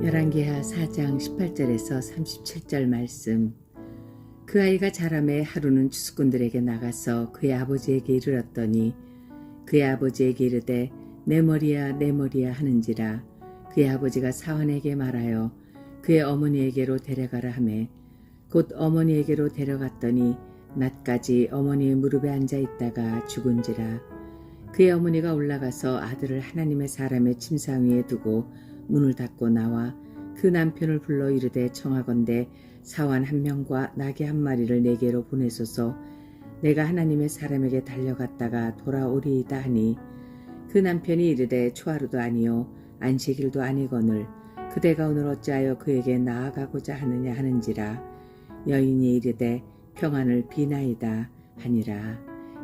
열왕기하 4장 18절에서 37절 말씀. 그 아이가 자라매 하루는 추수꾼들에게 나가서 그의 아버지에게 이르렀더니 그의 아버지에게 이르되 내 머리야 내 머리야 하는지라. 그의 아버지가 사환에게 말하여 그의 어머니에게로 데려가라 하매 곧 어머니에게로 데려갔더니 낮까지 어머니의 무릎에 앉아 있다가 죽은지라. 그의 어머니가 올라가서 아들을 하나님의 사람의 침상 위에 두고 문을 닫고 나와 그 남편을 불러 이르되 청하건대 사환 한 명과 나귀 한 마리를 내게로 보내소서. 내가 하나님의 사람에게 달려갔다가 돌아오리이다 하니 그 남편이 이르되 초하루도 아니요 안식일도 아니거늘 그대가 오늘 어찌하여 그에게 나아가고자 하느냐 하는지라. 여인이 이르되 평안을 비나이다 하니라.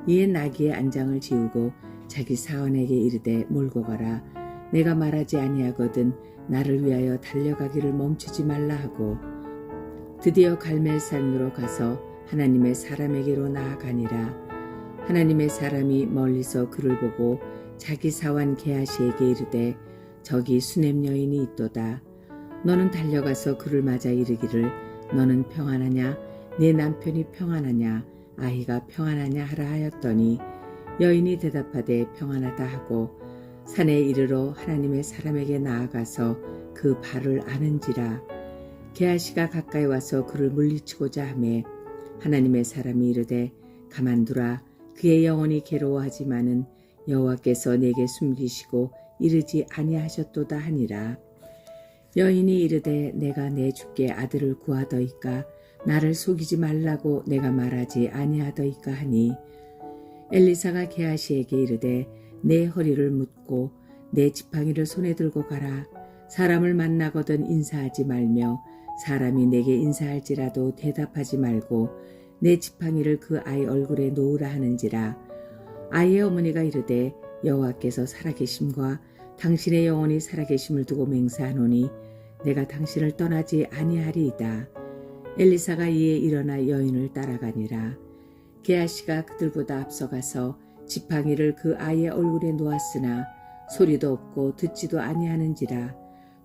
이에 나귀의 안장을 지우고 자기 사환에게 이르되 몰고 가라. 내가 말하지 아니하거든 나를 위하여 달려가기를 멈추지 말라 하고 드디어 갈멜산으로 가서 하나님의 사람에게로 나아가니라. 하나님의 사람이 멀리서 그를 보고 자기 사환 게하시에게 이르되 저기 수냄 여인이 있도다. 너는 달려가서 그를 맞아 이르기를 너는 평안하냐 네 남편이 평안하냐 아이가 평안하냐 하라 하였더니 여인이 대답하되 평안하다 하고 산에 이르러 하나님의 사람에게 나아가서 그 발을 아는지라. 게하시가 가까이 와서 그를 물리치고자 하매 하나님의 사람이 이르되 가만두라. 그의 영혼이 괴로워하지만은 여호와께서 내게 숨기시고 이르지 아니하셨도다 하니라. 여인이 이르되 내가 내 주께 아들을 구하더이까 나를 속이지 말라고 내가 말하지 아니하더이까 하니 엘리사가 게하시에게 이르되 내 허리를 묶고 내 지팡이를 손에 들고 가라. 사람을 만나거든 인사하지 말며 사람이 내게 인사할지라도 대답하지 말고 내 지팡이를 그 아이 얼굴에 놓으라 하는지라. 아이의 어머니가 이르되 여호와께서 살아계심과 당신의 영혼이 살아계심을 두고 맹세하노니 내가 당신을 떠나지 아니하리이다. 엘리사가 이에 일어나 여인을 따라가니라. 게하시가 그들보다 앞서가서 지팡이를 그 아이의 얼굴에 놓았으나 소리도 없고 듣지도 아니하는지라.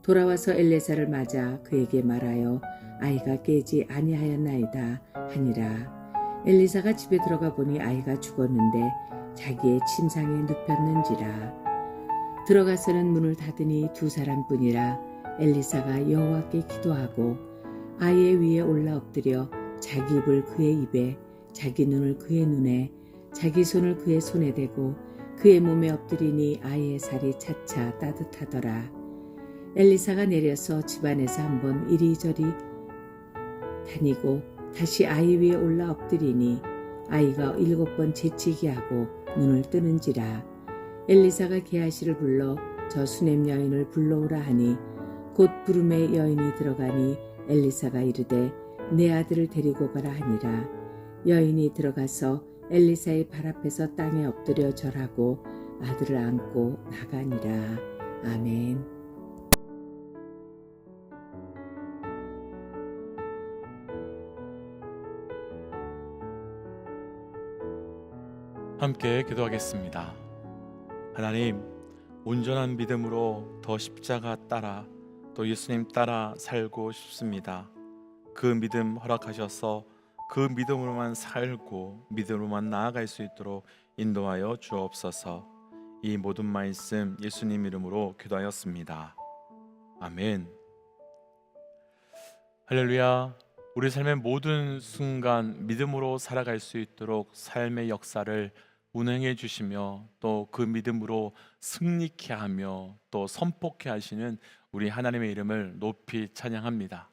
돌아와서 엘리사를 맞아 그에게 말하여 아이가 깨지 아니하였나이다 하니라. 엘리사가 집에 들어가 보니 아이가 죽었는데 자기의 침상에 눕혔는지라. 들어가서는 문을 닫으니 두 사람뿐이라. 엘리사가 여호와께 기도하고 아이의 위에 올라 엎드려 자기 입을 그의 입에 자기 눈을 그의 눈에 자기 손을 그의 손에 대고 그의 몸에 엎드리니 아이의 살이 차차 따뜻하더라. 엘리사가 내려서 집안에서 한번 이리저리 다니고 다시 아이 위에 올라 엎드리니 아이가 7번 재치기 하고 눈을 뜨는지라. 엘리사가 게하시를 불러 저 수냄 여인을 불러오라 하니 곧 부름에 여인이 들어가니 엘리사가 이르되 내 아들을 데리고 가라 하니라. 여인이 들어가서 엘리사의 발 앞에서 땅에 엎드려 절하고 아들을 안고 나가니라. 아멘. 함께 기도하겠습니다. 하나님, 온전한 믿음으로 더 십자가 따라 또 예수님 따라 살고 싶습니다. 그 믿음 허락하셔서 그 믿음으로만 살고 믿음으로만 나아갈 수 있도록 인도하여 주옵소서. 이 모든 말씀 예수님 이름으로 기도하였습니다. 아멘. 할렐루야. 우리 삶의 모든 순간 믿음으로 살아갈 수 있도록 삶의 역사를 운행해 주시며 또 그 믿음으로 승리케 하며 또 선포케 하시는 우리 하나님의 이름을 높이 찬양합니다.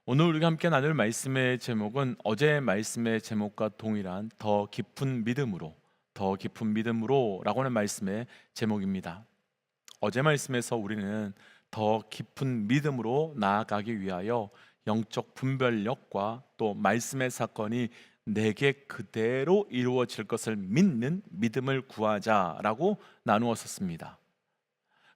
오늘 우리가 함께 나눌 말씀의 제목은 어제 말씀의 제목과 동일한 더 깊은 믿음으로, 더 깊은 믿음으로 라고 하는 말씀의 제목입니다. 어제 말씀에서 우리는 더 깊은 믿음으로 나아가기 위하여 영적 분별력과 또 말씀의 사건이 내게 그대로 이루어질 것을 믿는 믿음을 구하자라고 나누었었습니다.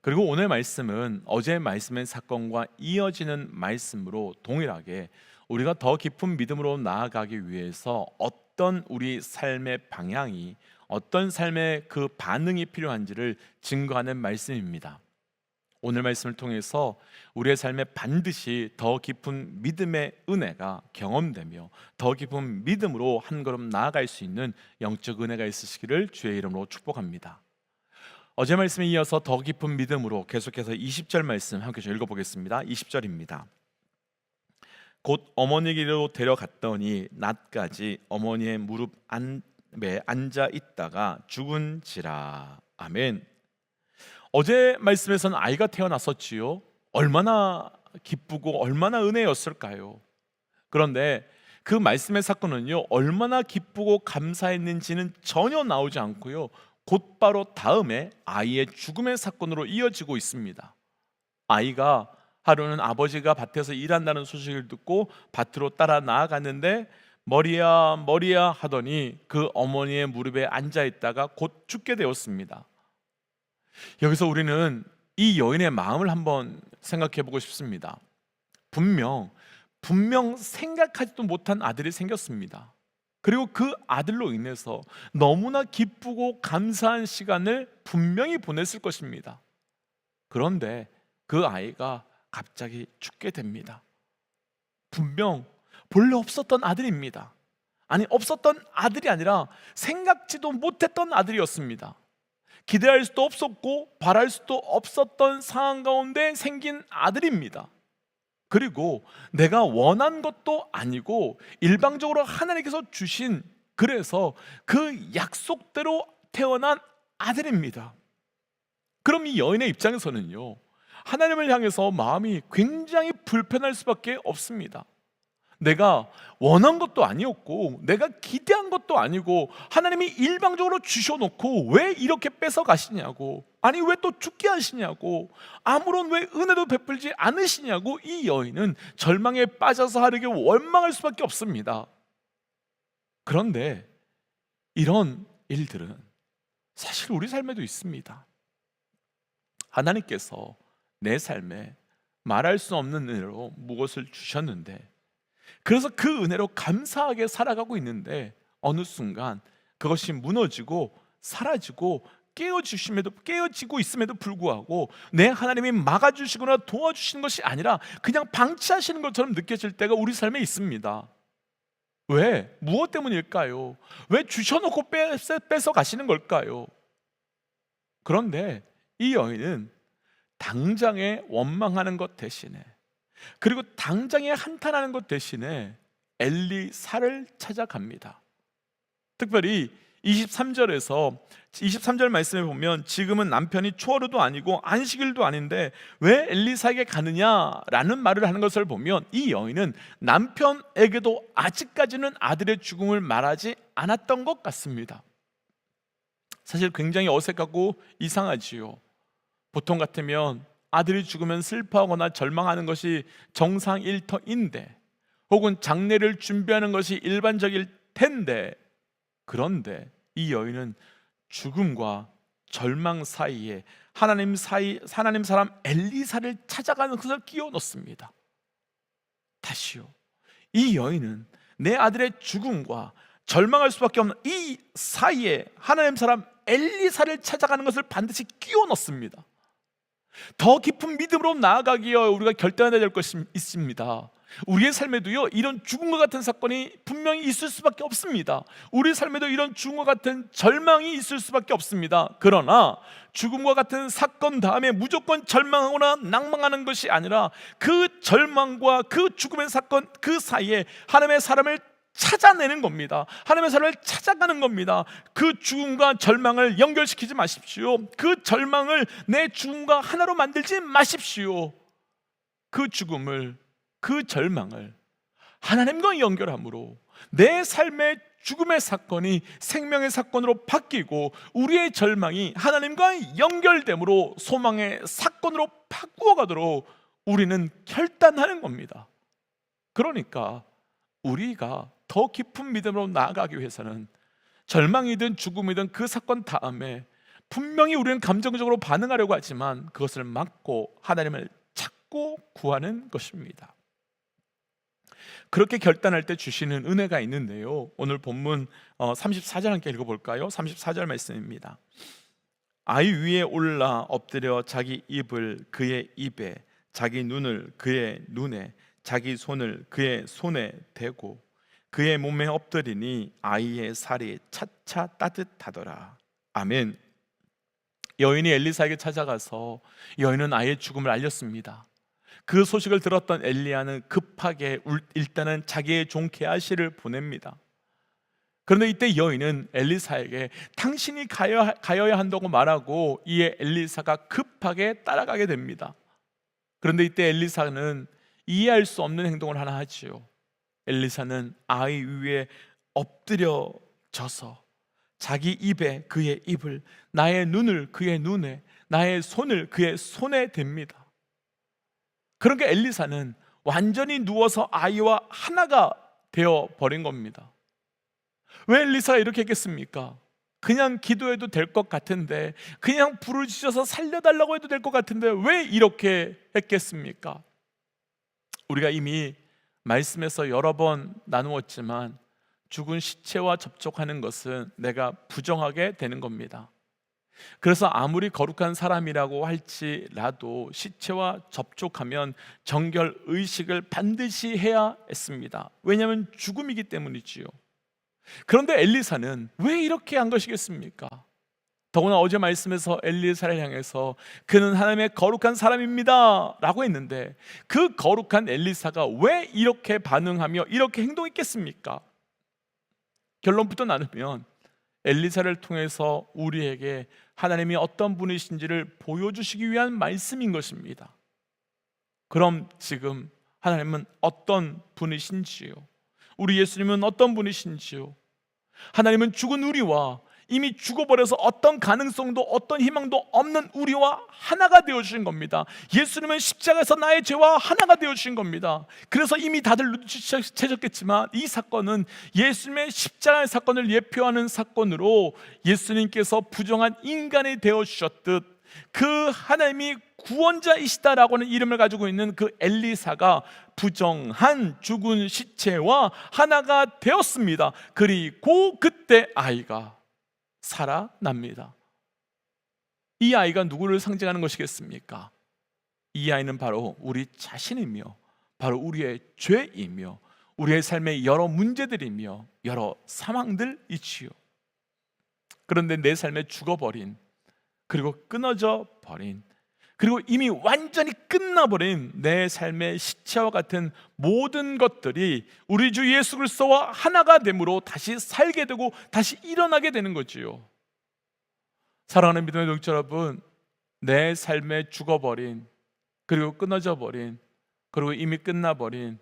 그리고 오늘 말씀은 어제 말씀의 사건과 이어지는 말씀으로 동일하게 우리가 더 깊은 믿음으로 나아가기 위해서 어떤 우리 삶의 방향이, 어떤 삶의 그 반응이 필요한지를 증거하는 말씀입니다. 오늘 말씀을 통해서 우리의 삶에 반드시 더 깊은 믿음의 은혜가 경험되며 더 깊은 믿음으로 한 걸음 나아갈 수 있는 영적 은혜가 있으시기를 주의 이름으로 축복합니다. 어제 말씀에 이어서 더 깊은 믿음으로 계속해서 20절 말씀 함께 좀 읽어보겠습니다. 20절입니다. 곧 어머니에게로 데려갔더니 낮까지 어머니의 무릎 안에 앉아 있다가 죽은지라. 아멘. 어제 말씀에서는 아이가 태어났었지요. 얼마나 기쁘고 얼마나 은혜였을까요? 그런데 그 말씀의 사건은요, 얼마나 기쁘고 감사했는지는 전혀 나오지 않고요, 곧바로 다음에 아이의 죽음의 사건으로 이어지고 있습니다. 아이가 하루는 아버지가 밭에서 일한다는 소식을 듣고 밭으로 따라 나아갔는데 머리야 머리야 하더니 그 어머니의 무릎에 앉아 있다가 곧 죽게 되었습니다. 여기서 우리는 이 여인의 마음을 한번 생각해 보고 싶습니다. 분명 생각하지도 못한 아들이 생겼습니다. 그리고 그 아들로 인해서 너무나 기쁘고 감사한 시간을 분명히 보냈을 것입니다. 그런데 그 아이가 갑자기 죽게 됩니다. 분명 본래 없었던 아들입니다. 아니, 없었던 아들이 아니라 생각지도 못했던 아들이었습니다. 기대할 수도 없었고 바랄 수도 없었던 상황 가운데 생긴 아들입니다. 그리고 내가 원한 것도 아니고 일방적으로 하나님께서 주신, 그래서 그 약속대로 태어난 아들입니다. 그럼 이 여인의 입장에서는요, 하나님을 향해서 마음이 굉장히 불편할 수밖에 없습니다. 내가 원한 것도 아니었고 내가 기대한 것도 아니고 하나님이 일방적으로 주셔놓고 왜 이렇게 뺏어 가시냐고, 아니 왜 또 죽게 하시냐고, 아무런 왜 은혜도 베풀지 않으시냐고 이 여인은 절망에 빠져서 하루게 원망할 수밖에 없습니다. 그런데 이런 일들은 사실 우리 삶에도 있습니다. 하나님께서 내 삶에 말할 수 없는 은혜로 무엇을 주셨는데, 그래서 그 은혜로 감사하게 살아가고 있는데 어느 순간 그것이 무너지고 사라지고 깨어지고 있음에도 불구하고 내 하나님이 막아주시거나 도와주시는 것이 아니라 그냥 방치하시는 것처럼 느껴질 때가 우리 삶에 있습니다. 왜? 무엇 때문일까요? 왜 주셔놓고 뺏어 가시는 걸까요? 그런데 이 여인은 당장에 원망하는 것 대신에, 그리고 당장에 한탄하는 것 대신에 엘리사를 찾아갑니다. 특별히 23절 말씀에 보면 지금은 남편이 초하루도 아니고 안식일도 아닌데 왜 엘리사에게 가느냐라는 말을 하는 것을 보면 이 여인은 남편에게도 아직까지는 아들의 죽음을 말하지 않았던 것 같습니다. 사실 굉장히 어색하고 이상하지요. 보통 같으면 아들이 죽으면 슬퍼하거나 절망하는 것이 정상일 터인데, 혹은 장례를 준비하는 것이 일반적일 텐데, 그런데 이 여인은 죽음과 절망 사이에 하나님 사람 엘리사를 찾아가는 것을 끼워 넣습니다. 다시요, 이 여인은 내 아들의 죽음과 절망할 수밖에 없는 이 사이에 하나님 사람 엘리사를 찾아가는 것을 반드시 끼워 넣습니다. 더 깊은 믿음으로 나아가기에 우리가 결단해야 될 것이 있습니다. 우리의 삶에도요, 이런 죽음과 같은 사건이 분명히 있을 수밖에 없습니다. 우리 삶에도 이런 죽음과 같은 절망이 있을 수밖에 없습니다. 그러나 죽음과 같은 사건 다음에 무조건 절망하거나 낭망하는 것이 아니라 그 절망과 그 죽음의 사건 그 사이에 하나님의 사람을 찾아내는 겁니다. 하나님의 사람을 찾아가는 겁니다. 그 죽음과 절망을 연결시키지 마십시오. 그 절망을 내 죽음과 하나로 만들지 마십시오. 그 죽음을, 그 절망을 하나님과 연결함으로 내 삶의 죽음의 사건이 생명의 사건으로 바뀌고 우리의 절망이 하나님과 연결됨으로 소망의 사건으로 바꾸어가도록 우리는 결단하는 겁니다. 그러니까 우리가 더 깊은 믿음으로 나아가기 위해서는 절망이든 죽음이든 그 사건 다음에 분명히 우리는 감정적으로 반응하려고 하지만 그것을 막고 하나님을 찾고 구하는 것입니다. 그렇게 결단할 때 주시는 은혜가 있는데요, 오늘 본문 34절 함께 읽어볼까요? 34절 말씀입니다. 아이 위에 올라 엎드려 자기 입을 그의 입에, 자기 눈을 그의 눈에, 자기 손을 그의 손에 대고 그의 몸에 엎드리니 아이의 살이 차차 따뜻하더라. 아멘. 여인이 엘리사에게 찾아가서 여인은 아이의 죽음을 알렸습니다. 그 소식을 들었던 엘리야는 급하게 일단은 자기의 종 게하시를 보냅니다. 그런데 이때 여인은 엘리사에게 당신이 가여야 한다고 말하고, 이에 엘리사가 급하게 따라가게 됩니다. 그런데 이때 엘리사는 이해할 수 없는 행동을 하나 하지요. 엘리사는 아이 위에 엎드려져서 자기 입에 그의 입을, 나의 눈을 그의 눈에, 나의 손을 그의 손에 댑니다. 그러니까 엘리사는 완전히 누워서 아이와 하나가 되어 버린 겁니다. 왜 엘리사가 이렇게 했겠습니까? 그냥 기도해도 될 것 같은데, 그냥 불을 지져서 살려달라고 해도 될 것 같은데 왜 이렇게 했겠습니까? 우리가 이미 말씀에서 여러 번 나누었지만 죽은 시체와 접촉하는 것은 내가 부정하게 되는 겁니다. 그래서 아무리 거룩한 사람이라고 할지라도 시체와 접촉하면 정결 의식을 반드시 해야 했습니다. 왜냐하면 죽음이기 때문이지요. 그런데 엘리사는 왜 이렇게 한 것이겠습니까? 더구나 어제 말씀에서 엘리사를 향해서 그는 하나님의 거룩한 사람입니다 라고 했는데, 그 거룩한 엘리사가 왜 이렇게 반응하며 이렇게 행동했겠습니까? 결론부터 나누면 엘리사를 통해서 우리에게 하나님이 어떤 분이신지를 보여주시기 위한 말씀인 것입니다. 그럼 지금 하나님은 어떤 분이신지요? 우리 예수님은 어떤 분이신지요? 하나님은 죽은 우리와 이미 죽어버려서 어떤 가능성도 어떤 희망도 없는 우리와 하나가 되어주신 겁니다. 예수님은 십자가에서 나의 죄와 하나가 되어주신 겁니다. 그래서 이미 다들 눈치채셨겠지만 이 사건은 예수님의 십자가의 사건을 예표하는 사건으로, 예수님께서 부정한 인간이 되어주셨듯 그 하나님이 구원자이시다라고 하는 이름을 가지고 있는 그 엘리사가 부정한 죽은 시체와 하나가 되었습니다. 그리고 그때 아이가 살아납니다. 이 아이가 누구를 상징하는 것이겠습니까? 이 아이는 바로 우리 자신이며, 바로 우리의 죄이며, 우리의 삶의 여러 문제들이며 여러 상황들이지요. 그런데 내 삶에 죽어버린, 그리고 끊어져 버린, 그리고 이미 완전히 끝나버린 내 삶의 시체와 같은 모든 것들이 우리 주 예수 그리스도와 하나가 됨으로 다시 살게 되고 다시 일어나게 되는 거지요. 사랑하는 믿음의 동지 여러분, 내 삶에 죽어버린, 그리고 끊어져 버린, 그리고 이미 끝나버린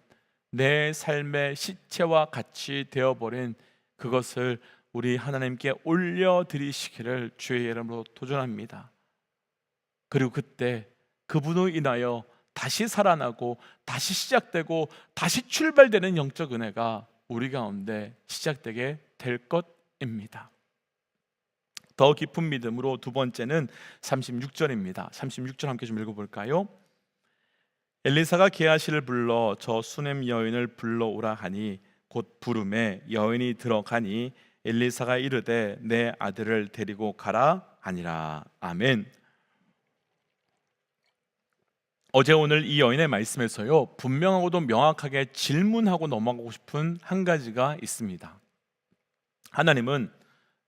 내 삶의 시체와 같이 되어버린 그것을 우리 하나님께 올려드리시기를 주의 이름으로 도전합니다. 그리고 그때 그분으로 인하여 다시 살아나고 다시 시작되고 다시 출발되는 영적 은혜가 우리 가운데 시작되게 될 것입니다. 더 깊은 믿음으로 두 번째는 36절입니다. 36절 함께 좀 읽어볼까요? 엘리사가 게하시를 불러 저 수넴 여인을 불러오라 하니 곧 부름에 여인이 들어가니 엘리사가 이르되 내 아들을 데리고 가라 하니라. 아멘. 어제 오늘 이 여인의 말씀에서요, 분명하고도 명확하게 질문하고 넘어가고 싶은 한 가지가 있습니다. 하나님은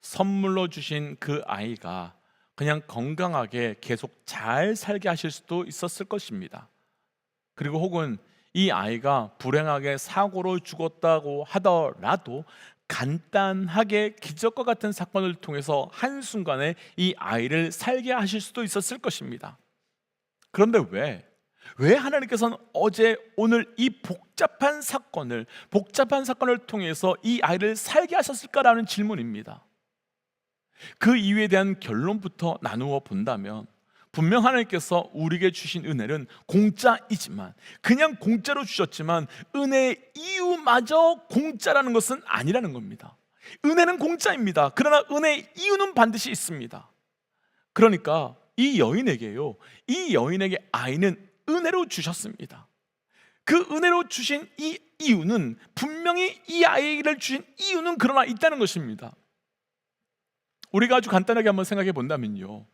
선물로 주신 그 아이가 그냥 건강하게 계속 잘 살게 하실 수도 있었을 것입니다. 그리고 혹은 이 아이가 불행하게 사고로 죽었다고 하더라도 간단하게 기적과 같은 사건을 통해서 한순간에 이 아이를 살게 하실 수도 있었을 것입니다. 그런데 왜 하나님께서는 어제 오늘 이 복잡한 사건을 통해서 이 아이를 살게 하셨을까라는 질문입니다. 그 이유에 대한 결론부터 나누어 본다면, 분명 하나님께서 우리에게 주신 은혜는 공짜이지만, 그냥 공짜로 주셨지만 은혜의 이유마저 공짜라는 것은 아니라는 겁니다. 은혜는 공짜입니다. 그러나 은혜의 이유는 반드시 있습니다. 그러니까 이 여인에게 아이는 은혜로 주셨습니다. 그 은혜로 주신 이 이유는, 분명히 이 아이를 주신 이유는 그러나 있다는 것입니다. 우리가 아주 간단하게 한번 생각해 본다면요,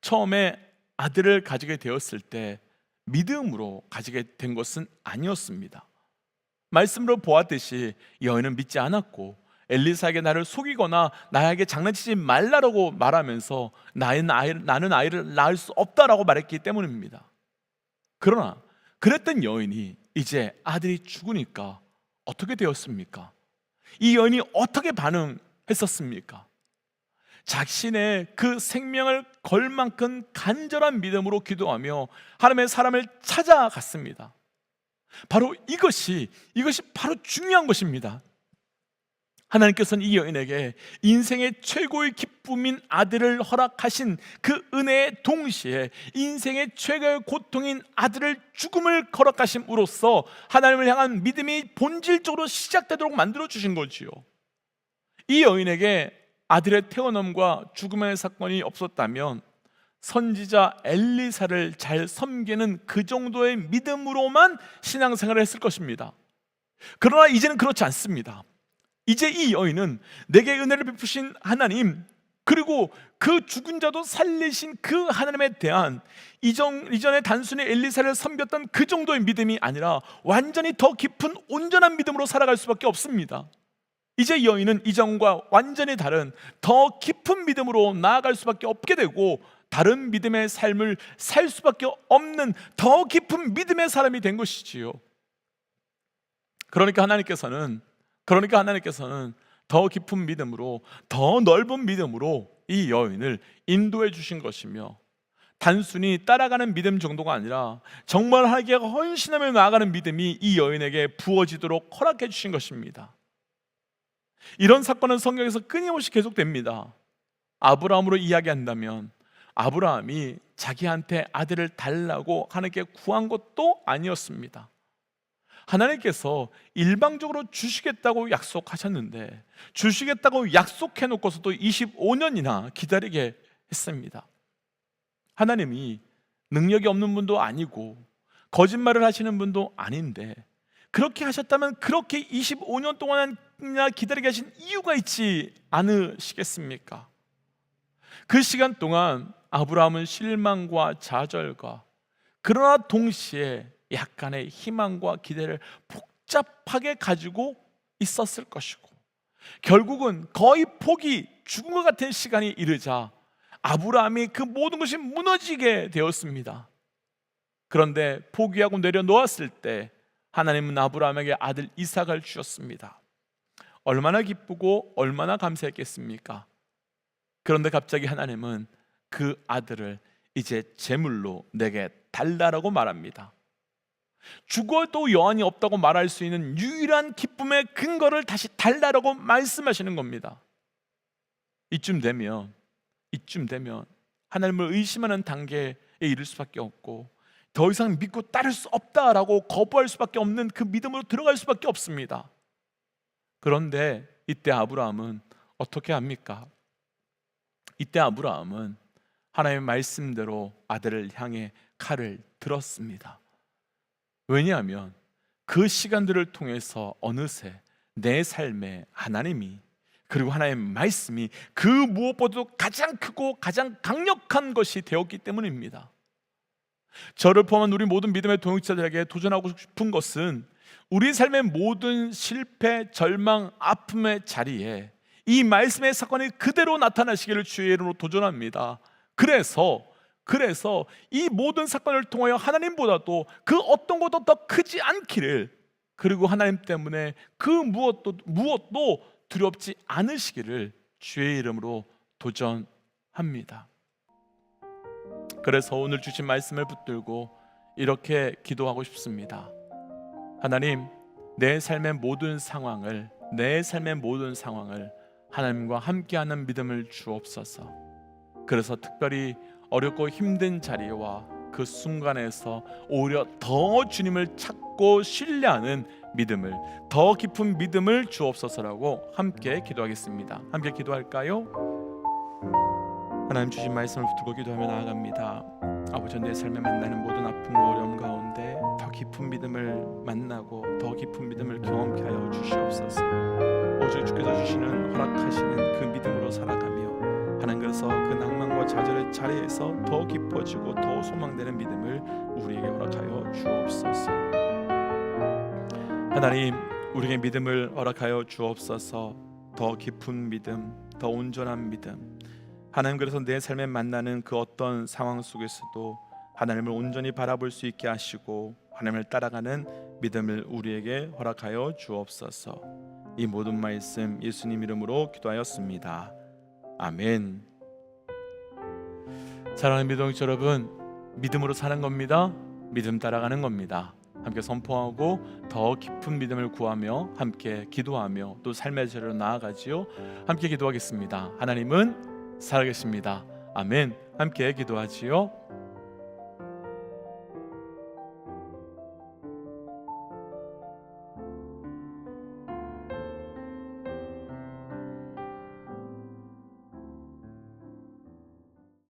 처음에 아들을 가지게 되었을 때 믿음으로 가지게 된 것은 아니었습니다. 말씀으로 보았듯이 여인은 믿지 않았고 엘리사에게 나를 속이거나 나에게 장난치지 말라라고 말하면서 나는 아이를 낳을 수 없다라고 말했기 때문입니다. 그러나 그랬던 여인이 이제 아들이 죽으니까 어떻게 되었습니까? 이 여인이 어떻게 반응했었습니까? 자신의 그 생명을 걸 만큼 간절한 믿음으로 기도하며 하나님의 사람을 찾아갔습니다. 바로 이것이 바로 중요한 것입니다. 하나님께서는 이 여인에게 인생의 최고의 기쁨인 아들을 허락하신 그 은혜의 동시에 인생의 최고의 고통인 아들을 죽음을 허락하심으로써 하나님을 향한 믿음이 본질적으로 시작되도록 만들어 주신 거지요. 이 여인에게 아들의 태어남과 죽음의 사건이 없었다면 선지자 엘리사를 잘 섬기는 그 정도의 믿음으로만 신앙생활을 했을 것입니다. 그러나 이제는 그렇지 않습니다. 이제 이 여인은 내게 은혜를 베푸신 하나님, 그리고 그 죽은 자도 살리신 그 하나님에 대한 이전에 단순히 엘리사를 섬겼던 그 정도의 믿음이 아니라 완전히 더 깊은 온전한 믿음으로 살아갈 수밖에 없습니다. 이제 이 여인은 이전과 완전히 다른 더 깊은 믿음으로 나아갈 수밖에 없게 되고 다른 믿음의 삶을 살 수밖에 없는 더 깊은 믿음의 사람이 된 것이지요. 그러니까 하나님께서는 더 깊은 믿음으로, 더 넓은 믿음으로 이 여인을 인도해 주신 것이며, 단순히 따라가는 믿음 정도가 아니라 정말 하나님께 헌신하며 나아가는 믿음이 이 여인에게 부어지도록 허락해 주신 것입니다. 이런 사건은 성경에서 끊임없이 계속됩니다. 아브라함으로 이야기한다면 아브라함이 자기한테 아들을 달라고 하나님께 구한 것도 아니었습니다. 하나님께서 일방적으로 주시겠다고 약속하셨는데 주시겠다고 약속해 놓고서도 25년이나 기다리게 했습니다. 하나님이 능력이 없는 분도 아니고 거짓말을 하시는 분도 아닌데 그렇게 하셨다면 그렇게 25년 동안이나 기다리게 하신 이유가 있지 않으시겠습니까? 그 시간 동안 아브라함은 실망과 좌절과 그러나 동시에 약간의 희망과 기대를 복잡하게 가지고 있었을 것이고, 결국은 거의 포기, 죽은 것 같은 시간이 이르자 아브라함이 그 모든 것이 무너지게 되었습니다. 그런데 포기하고 내려놓았을 때 하나님은 아브라함에게 아들 이삭을 주셨습니다. 얼마나 기쁘고 얼마나 감사했겠습니까? 그런데 갑자기 하나님은 그 아들을 이제 제물로 내게 달라라고 말합니다. 죽어도 여한이 없다고 말할 수 있는 유일한 기쁨의 근거를 다시 달라라고 말씀하시는 겁니다. 이쯤 되면 하나님을 의심하는 단계에 이를 수밖에 없고 더 이상 믿고 따를 수 없다라고 거부할 수밖에 없는 그 믿음으로 들어갈 수밖에 없습니다. 그런데 이때 아브라함은 어떻게 합니까? 이때 아브라함은 하나님의 말씀대로 아들을 향해 칼을 들었습니다. 왜냐하면 그 시간들을 통해서 어느새 내 삶에 하나님이, 그리고 하나님의 말씀이 그 무엇보다도 가장 크고 가장 강력한 것이 되었기 때문입니다. 저를 포함한 우리 모든 믿음의 동역자들에게 도전하고 싶은 것은 우리 삶의 모든 실패, 절망, 아픔의 자리에 이 말씀의 사건이 그대로 나타나시기를 주의 이름으로 도전합니다. 그래서 이 모든 사건을 통하여 하나님보다도 그 어떤 것도 더 크지 않기를, 그리고 하나님 때문에 그 무엇도 두렵지 않으시기를 주의 이름으로 도전합니다. 그래서 오늘 주신 말씀을 붙들고 이렇게 기도하고 싶습니다. 하나님, 내 삶의 모든 상황을 하나님과 함께하는 믿음을 주옵소서. 그래서 특별히 어렵고 힘든 자리와 그 순간에서 오히려 더 주님을 찾고 신뢰하는 믿음을, 더 깊은 믿음을 주옵소서라고 함께 기도하겠습니다. 함께 기도할까요? 하나님 주신 말씀을 붙들고 기도하며 나아갑니다. 아버지, 내 삶에 만나는 모든 아픔과 어려움 가운데 더 깊은 믿음을 만나고 더 깊은 믿음을 경험케 하여 주시옵소서. 오직 주께서 주시는 허락하시는 그 믿음으로 살아가며 하나님께서 그 낭만과 좌절의 자리에서 더 깊어지고 더 소망되는 믿음을 우리에게 허락하여 주옵소서. 하나님, 우리에게 믿음을 허락하여 주옵소서. 더 깊은 믿음, 더 온전한 믿음. 하나님, 그래서 내 삶에 만나는 그 어떤 상황 속에서도 하나님을 온전히 바라볼 수 있게 하시고 하나님을 따라가는 믿음을 우리에게 허락하여 주옵소서. 이 모든 말씀 예수님 이름으로 기도하였습니다. 아멘. 사랑하는 믿음직 여러분, 믿음으로 사는 겁니다. 믿음 따라가는 겁니다. 함께 선포하고 더 깊은 믿음을 구하며 함께 기도하며 또 삶의 자리로 나아가지요. 함께 기도하겠습니다. 하나님은 살아계십니다. 아멘. 함께 기도하지요.